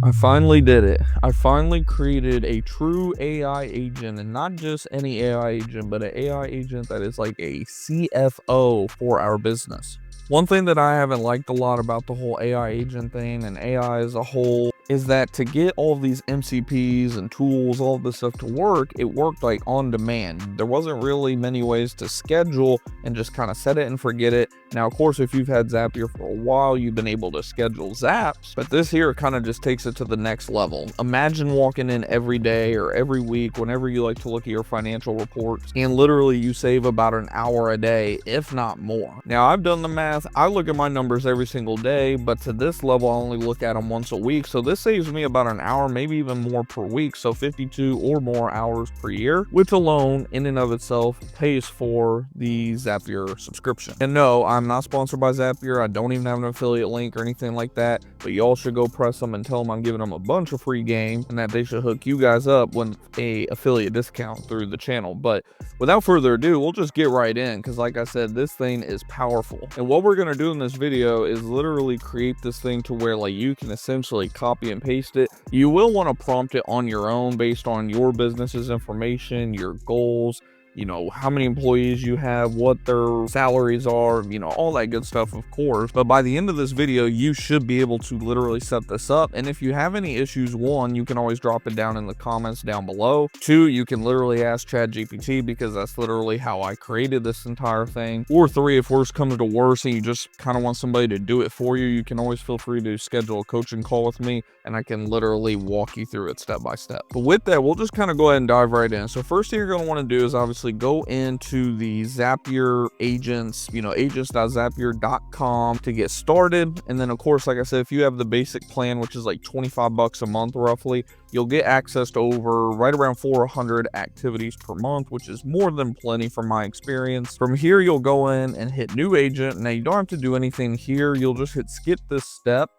I finally did it. I finally created a true AI agent, and not just any AI agent, but an AI agent that is like a CFO for our business. One thing that I haven't liked a lot about the whole AI agent thing and AI as a whole is that to get all of these MCPs and tools, all of this stuff to work, it worked like on demand. There wasn't really many ways to schedule and just kind of set it and forget it. Now, of course, if you've had Zapier for a while, you've been able to schedule zaps, but this here kind of just takes it to the next level. Imagine walking in every day or every week, whenever you like to look at your financial reports, and literally you save about an hour a day, if not more. Now, I've done the math. I look at my numbers every single day, but to this level, I only look at them once a week. So this saves me about an hour, maybe even more per week. So 52 or more hours per year, which alone in and of itself pays for the Zapier subscription. And no, I'm not sponsored by Zapier. I don't even have an affiliate link or anything like that, but y'all should go press them and tell them I'm giving them a bunch of free game and that they should hook you guys up with a affiliate discount through the channel. But without further ado, we'll just get right in, because like I said, this thing is powerful. And what we're going to do in this video is literally create this thing to where like you can essentially copy and paste it. You will want to prompt it on your own based on your business's information, your goals, you know, how many employees you have, what their salaries are, you know, all that good stuff, of course. But by the end of this video, you should be able to literally set this up. And if you have any issues, one, you can always drop it down in the comments down below. Two, you can literally ask ChatGPT, because that's literally how I created this entire thing. Or three, if worse comes to worse and you just kind of want somebody to do it for you, you can always feel free to schedule a coaching call with me and I can literally walk you through it step by step. But with that, we'll just kind of go ahead and dive right in. So first thing you're going to want to do is obviously go into the Zapier agents, you know, agents.zapier.com to get started. And then of course, like I said, if you have the basic plan, which is like 25 bucks a month roughly, you'll get access to over right around 400 activities per month, which is more than plenty from my experience. From here, you'll go in and hit new agent. Now you don't have to do anything here. You'll just hit skip this step.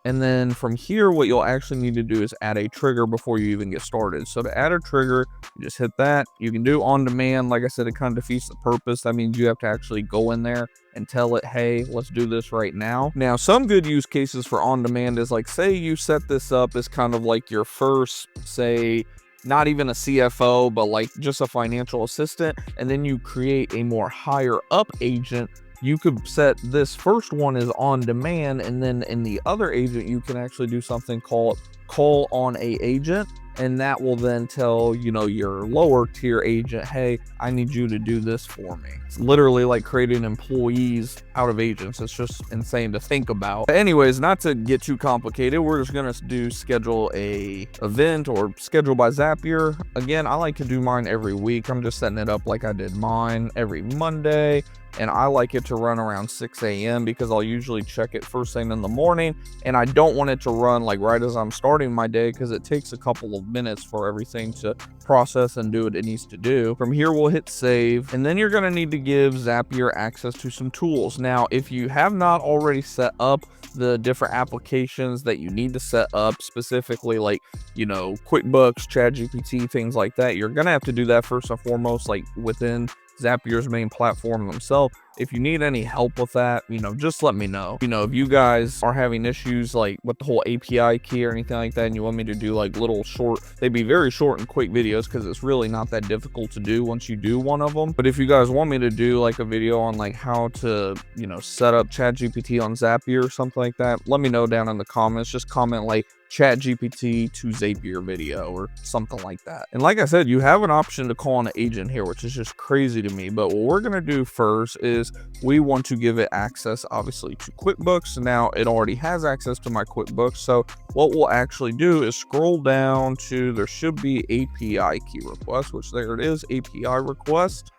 And then from here, what you'll actually need to do is add a trigger before you even get started. So to add a trigger, you just hit that. You can do on demand. Like I said, it kind of defeats the purpose. That means you have to actually go in there and tell it, hey, let's do this right now. Now, some good use cases for on demand is like, say you set this up as kind of like your first, say, not even a CFO, but like just a financial assistant. And then you create a more higher up agent. You could set this first one as on demand, and then in the other agent, you can actually do something called call on a agent. And that will then tell, you know, your lower tier agent, hey, I need you to do this for me. It's literally like creating employees out of agents. It's just insane to think about. But anyways, not to get too complicated, we're just going to do schedule a event or schedule by Zapier. Again, I like to do mine every week. I'm just setting it up like I did mine every Monday. And I like it to run around 6 a.m. because I'll usually check it first thing in the morning. And I don't want it to run like right as I'm starting my day, because it takes a couple of minutes for everything to process and do what it needs to do. From here, we'll hit save. And then you're going to need to give Zapier access to some tools. Now, if you have not already set up the different applications that you need to set up, specifically like, you know, QuickBooks, ChatGPT, things like that, you're going to have to do that first and foremost, like within Zapier's main platform themselves. If you need any help with that, you know, just let me know. You know, if you guys are having issues like with the whole API key or anything like that, and you want me to do like little short, they'd be very short and quick videos, because it's really not that difficult to do once you do one of them. But if you guys want me to do like a video on like how to, you know, set up ChatGPT on Zapier or something like that, let me know down in the comments. Just comment like ChatGPT to Zapier video or something like that. And like I said, you have an option to call an agent here, which is just crazy to me. But what we're going to do first is we want to give it access, obviously, to QuickBooks. Now, it already has access to my QuickBooks. So what we'll actually do is scroll down to, there should be API key request, which there it is, API request.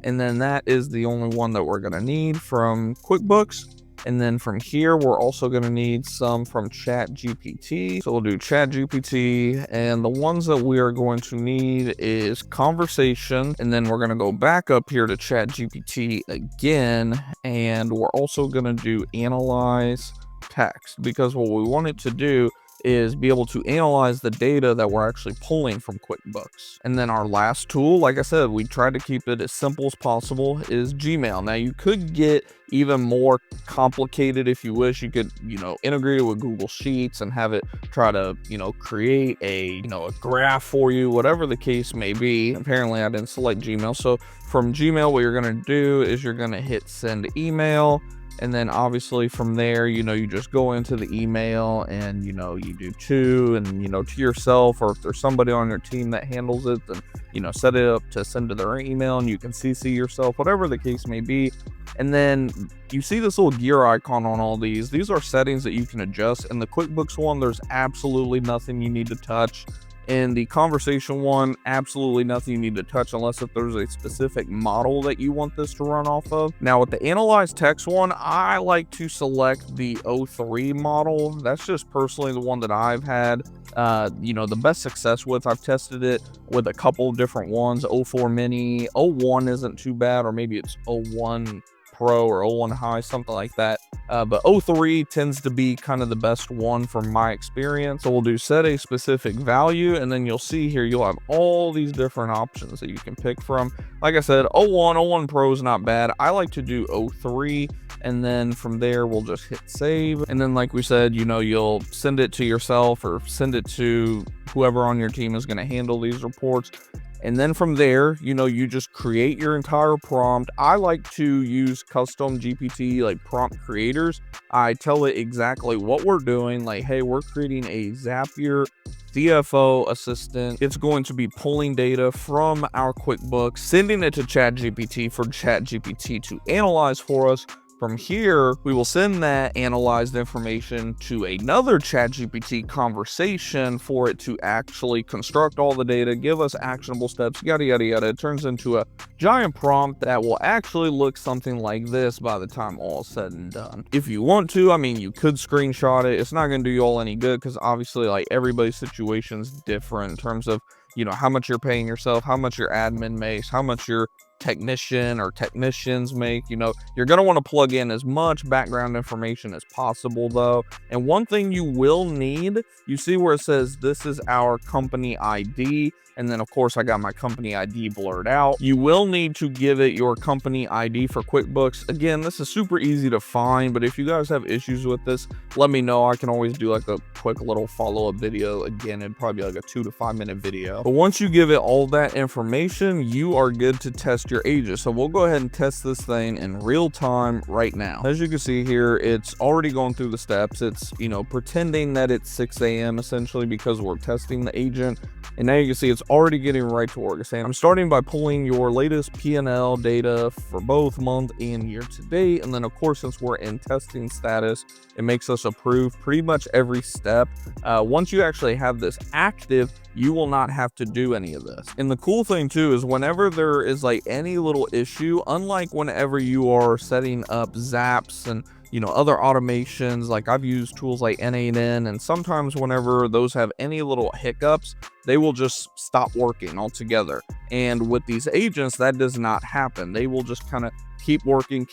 And then that is the only one that we're going to need from QuickBooks. And then from here, we're also going to need some from ChatGPT. So we'll do ChatGPT, and the ones that we are going to need is conversation. And then we're going to go back up here to ChatGPT again. And we're also going to do analyze text, because what we want it to do is be able to analyze the data that we're actually pulling from QuickBooks. And then our last tool, like I said, we try to keep it as simple as possible, is Gmail. Now you could get even more complicated if you wish. You could, integrate it with Google Sheets and have it try to, create a graph for you, whatever the case may be. Apparently I didn't select Gmail. So from Gmail, what you're going to do is you're going to hit send email. And then obviously from there, you just go into the email and, you do to, and, to yourself, or if there's somebody on your team that handles it, then, set it up to send to their email and you can CC yourself, whatever the case may be. And then you see this little gear icon on all these. These are settings that you can adjust. In the QuickBooks one, there's absolutely nothing you need to touch. In the conversation one, absolutely nothing you need to touch unless if there's a specific model that you want this to run off of. Now with the analyze text one, I like to select the 03 model. That's just personally the one that I've had the best success with. I've tested it with a couple different ones. 04 mini, 01 isn't too bad, or maybe it's 01 Pro or 01 High, something like that. But 03 tends to be kind of the best one from my experience. So we'll do set a specific value, and then you'll see here you'll have all these different options that you can pick from. Like I said, 01 Pro is not bad. I like to do 03, and then from there we'll just hit save. And then like we said, you'll send it to yourself or send it to whoever on your team is going to handle these reports. And then from there, you just create your entire prompt. I like to use custom GPT, like prompt creators. I tell it exactly what we're doing. Like, hey, we're creating a Zapier CFO assistant. It's going to be pulling data from our QuickBooks, sending it to ChatGPT for ChatGPT to analyze for us. From here, we will send that analyzed information to another ChatGPT conversation for it to actually construct all the data, give us actionable steps, yada, yada, yada. It turns into a giant prompt that will actually look something like this by the time all is said and done. If you want to, you could screenshot it. It's not going to do you all any good because obviously, like, everybody's situation is different in terms of, how much you're paying yourself, how much your admin makes, how much your technician or technicians make. You're going to want to plug in as much background information as possible though. And one thing you will need, you see where it says this is our company ID, and then of course I got my company ID blurred out. You will need to give it your company ID for QuickBooks. Again, this is super easy to find, but if you guys have issues with this, let me know. I can always do like a quick little follow-up video. Again, it'd probably be like a 2 to 5 minute video. But once you give it all that information, you are good to test your agent. So we'll go ahead and test this thing in real time right now. As you can see here, it's already going through the steps. It's pretending that it's 6 a.m. essentially because we're testing the agent. And now you can see it's already getting right to work. It's saying I'm starting by pulling your latest P&L data for both month and year to date. And then of course, since we're in testing status, it makes us approve pretty much every step. Once you actually have this active, you will not have to do any of this. And the cool thing too is whenever there is like any little issue, unlike whenever you are setting up zaps and other automations, like I've used tools like N8N, and sometimes whenever those have any little hiccups, they will just stop working altogether. And with these agents, that does not happen. They will just kind of keep working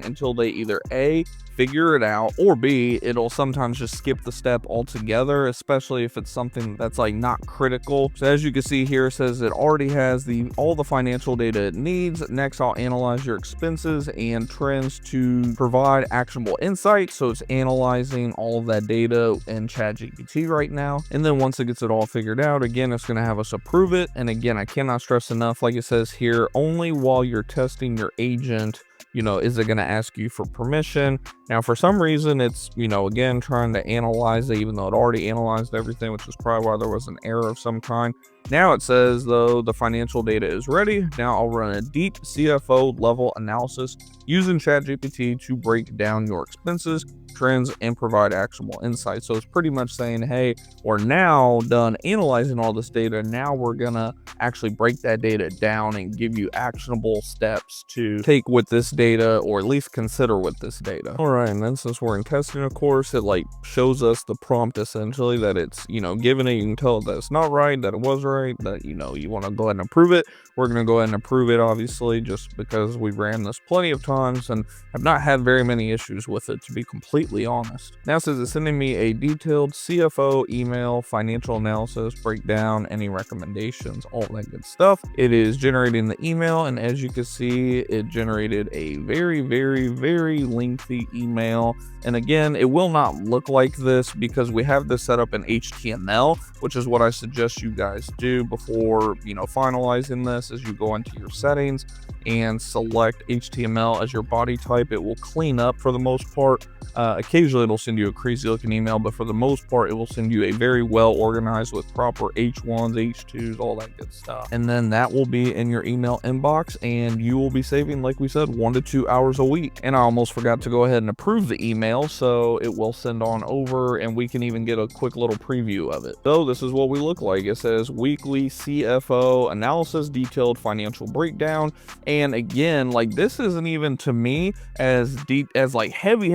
until they either A, figure it out, or B, it'll sometimes just skip the step altogether, especially if it's something that's like not critical. So as you can see here, it says it already has all the financial data it needs. Next, I'll analyze your expenses and trends to provide actionable insights. So it's analyzing all of that data in ChatGPT right now. And then once it gets it all figured out, again, it's going to have us approve it. And again, I cannot stress enough, like it says here, only while you're testing your agent, is it going to ask you for permission? Now, for some reason, it's, again, trying to analyze it, even though it already analyzed everything, which is probably why there was an error of some kind. Now it says, though, the financial data is ready. Now I'll run a deep CFO level analysis using ChatGPT to break down your expenses, trends, and provide actionable insights. So it's pretty much saying, hey, we're now done analyzing all this data. Now we're gonna actually break that data down and give you actionable steps to take with this data, or at least consider with this data. All right, and then since we're in testing, of course, it like shows us the prompt essentially that it's, given it. You can tell that it's not right, that it was right. right, that, you know, you want to go ahead and approve it. We're going to go ahead and approve it, obviously, just because we ran this plenty of times and have not had very many issues with it, to be completely honest. Now it says it's sending me a detailed CFO email, financial analysis, breakdown, any recommendations, all that good stuff. It is generating the email, and as you can see, it generated a very, very, very lengthy email. And again, it will not look like this because we have this set up in HTML, which is what I suggest you guys do before, you know, finalizing this. As you go into your settings and select HTML as your body type, it will clean up for the most part. Occasionally it'll send you a crazy looking email, but for the most part it will send you a very well organized with proper H1s, H2s, all that good stuff. And then that will be in your email inbox, and you will be saving, like we said, 1 to 2 hours a week. And I almost forgot to go ahead and approve the email, so it will send on over and we can even get a quick little preview of it. So this is what we look like. It says weekly CFO analysis, detailed financial breakdown. And again, like, this isn't even, to me, as deep as like heavy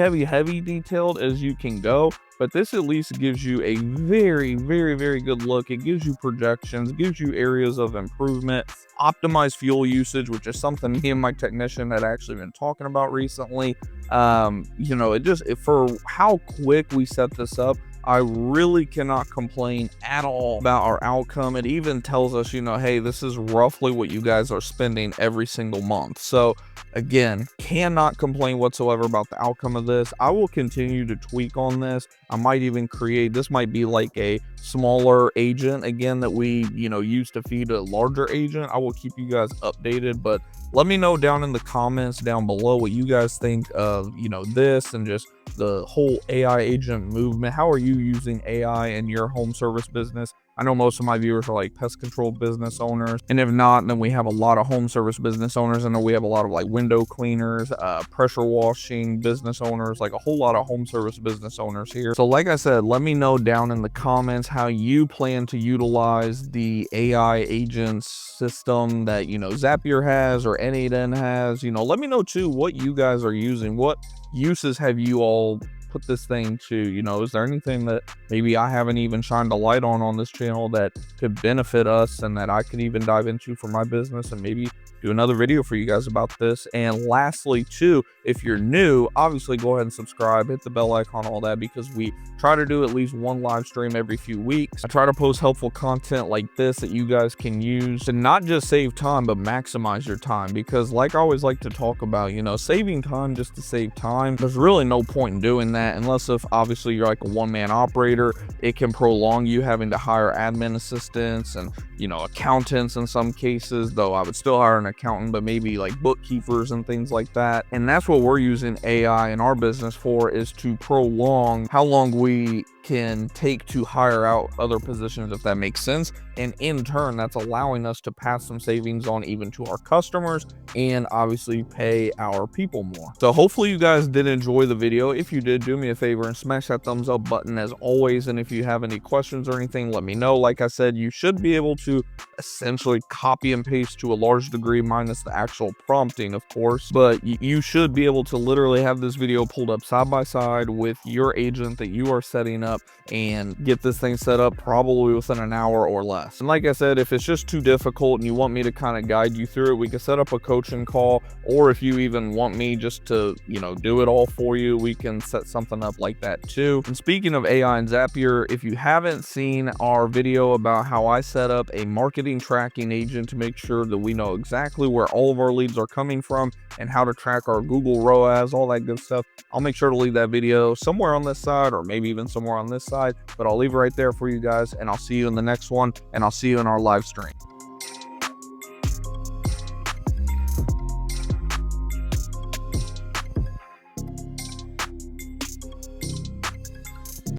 detailed as you can go, but this at least gives you a very, very, very good look. It gives you projections, gives you areas of improvement, optimized fuel usage, which is something me and my technician had actually been talking about recently. You know, for how quick we set this up, I really cannot complain at all about our outcome. It even tells us, you know, hey, this is roughly what you guys are spending every single month. So again, cannot complain whatsoever about the outcome of this. I will continue to tweak on this. I might even create, this might be like a smaller agent again that we, you know, use to feed a larger agent. I will keep you guys updated, but let me know down in the comments down below what you guys think of, you know, this and just the whole AI agent movement. How are you using AI in your home service business? I know most of my viewers are like pest control business owners, and if not, then we have a lot of home service business owners. I know we have a lot of like window cleaners, pressure washing business owners, like a whole lot of home service business owners here. So like I said, let me know down in the comments how you plan to utilize the AI agents system that, you know, Zapier has or N8N has. You know, let me know too what you guys are using. What uses have you all put this thing to? You know, is there anything that maybe I haven't even shined a light on this channel that could benefit us and that I could even dive into for my business and maybe do another video for you guys about this? And lastly too, if you're new, obviously go ahead and subscribe, hit the bell icon, all that, because we try to do at least one live stream every few weeks. I try to post helpful content like this that you guys can use to not just save time but maximize your time, because like I always like to talk about, you know, saving time just to save time, there's really no point in doing that unless if obviously you're like a one-man operator. It can prolong you having to hire admin assistants and, you know, accountants in some cases, though I would still hire an accountant, but maybe like bookkeepers and things like that. And that's what we're using AI in our business for, is to prolong how long we can take to hire out other positions, if that makes sense. And in turn, that's allowing us to pass some savings on even to our customers and obviously pay our people more. So hopefully you guys did enjoy the video. If you did, do me a favor and smash that thumbs up button as always. And if you have any questions or anything, let me know. Like I said, you should be able to essentially copy and paste to a large degree, minus the actual prompting, of course, but you should be able to literally have this video pulled up side by side with your agent that you are setting up and get this thing set up probably within an hour or less. And like I said, if it's just too difficult and you want me to kind of guide you through it, we can set up a coaching call, or if you even want me just to, you know, do it all for you, we can set something up like that too. And speaking of AI and Zapier, if you haven't seen our video about how I set up a marketing tracking agent to make sure that we know exactly where all of our leads are coming from and how to track our Google ROAS, all that good stuff, I'll make sure to leave that video somewhere on this side or maybe even somewhere on this side, but I'll leave it right there for you guys, and I'll see you in the next one, and I'll see you in our live stream.